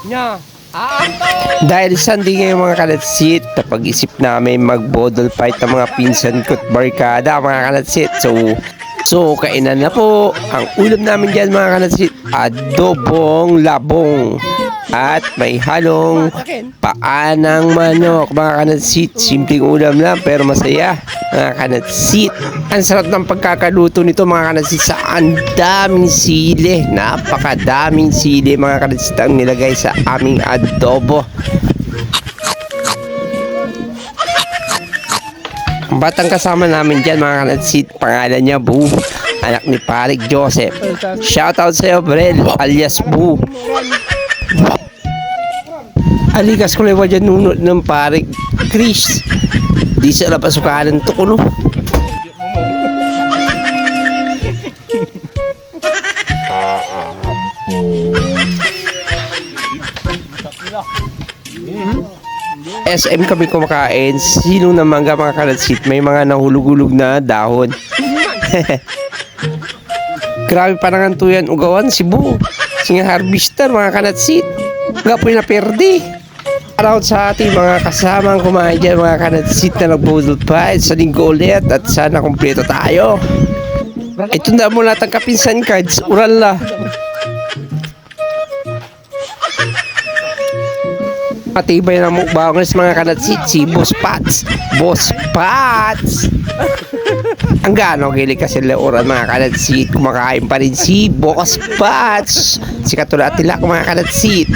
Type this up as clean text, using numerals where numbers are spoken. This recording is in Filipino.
Nya. Dahil Sunday ngayon mga kalatsit, napag-isip namin mag-bodol fight ng mga pinsan ko't barkada mga kalatsit. So kainan na po. Ang ulam namin dyan mga kalatsit, adobong labong. At may halong paa ng manok mga kalatsit. Simpleng ulam lang pero masaya mga kalatsit. Ang sarap ng pagkakaluto nito mga kalatsit sa ang daming sili. Napakadaming sili mga kalatsit ang nilagay sa aming adobo. Ang batang kasama namin dyan mga kalatsit, pangalan niya Bu, anak ni Parik Joseph. Shoutout sa'yo Brel, alias Bu. Alikas ko lewa dyan nunod ng Parik Chris. Di sila pasukanan to kuno. SM kami kumakain. Sino na mangga mga kalatsit, may mga nahulog-hulog na dahon. Grabe pa nangan to yan ugawan si Bu. Singa harvester mga kalatsit. Gapoy na perdi. Around sa ating mga kasamang kumain dyan mga kalatsit na nag-bodol fight sa linggo ulit at sana kumpleto tayo. Ito na mo lahat ang kapinsan cards. Ural la. Matibay na mukbangers mga kalatsit si Boss Pats. Boss Pats! Ang gano'ng gilig kasi lauran mga kalatsit. Kumakain pa rin si Boss Pats. Si Katulatila mga kalatsit.